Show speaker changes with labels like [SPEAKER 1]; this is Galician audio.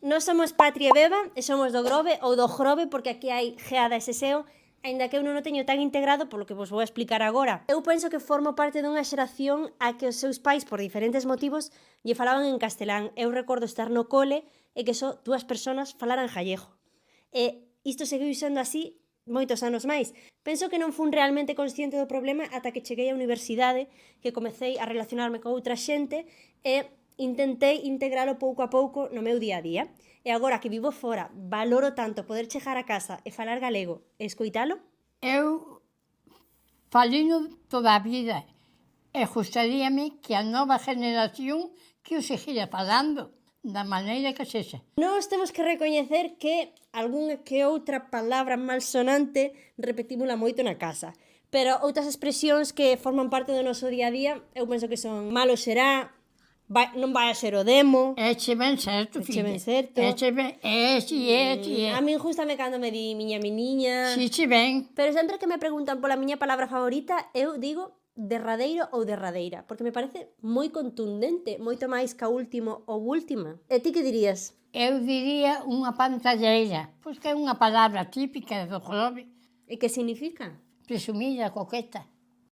[SPEAKER 1] Nós somos Patria Beba e somos do Grove ou do Grove porque aquí hai geada e seseo, aínda que eu non o teño tan integrado polo que vos vou explicar agora. Eu penso que formo parte dunha xeración a que os seus pais, por diferentes motivos, lle falaban en castelán. Eu recordo estar no cole e que só dúas persoas falaran gallego. E isto seguiu sendo así moitos anos máis. Penso que non fun realmente consciente do problema ata que cheguei á universidade, que comecei a relacionarme con outra xente e intentei integralo pouco a pouco no meu día a día. E agora que vivo fora, valoro tanto poder chegar a casa e falar galego e escoitalo.
[SPEAKER 2] Eu falino toda a vida e gustaríame que a nova generación que o seguira falando da maneira que sexa.
[SPEAKER 1] Nós temos que recoñecer que algunha que outra palabra malsonante repetímola moito na casa. Pero outras expresións que forman parte do noso día a día, eu penso que son malo será, non vai a ser o demo.
[SPEAKER 2] Eche ben certo,
[SPEAKER 1] Eche
[SPEAKER 2] filla.
[SPEAKER 1] ben certo.
[SPEAKER 2] Eche ben,
[SPEAKER 1] A min gústame cando me di miña miniña.
[SPEAKER 2] Si che ben.
[SPEAKER 1] Pero sempre que me preguntan pola miña palabra favorita, eu digo derradeiro ou derradeira, porque me parece moi contundente, moito máis ca último ou última. E ti que dirías?
[SPEAKER 2] Eu diría unha pantalleira, pois que é unha palabra típica do Grove.
[SPEAKER 1] E que significa?
[SPEAKER 2] Presumida, coqueta.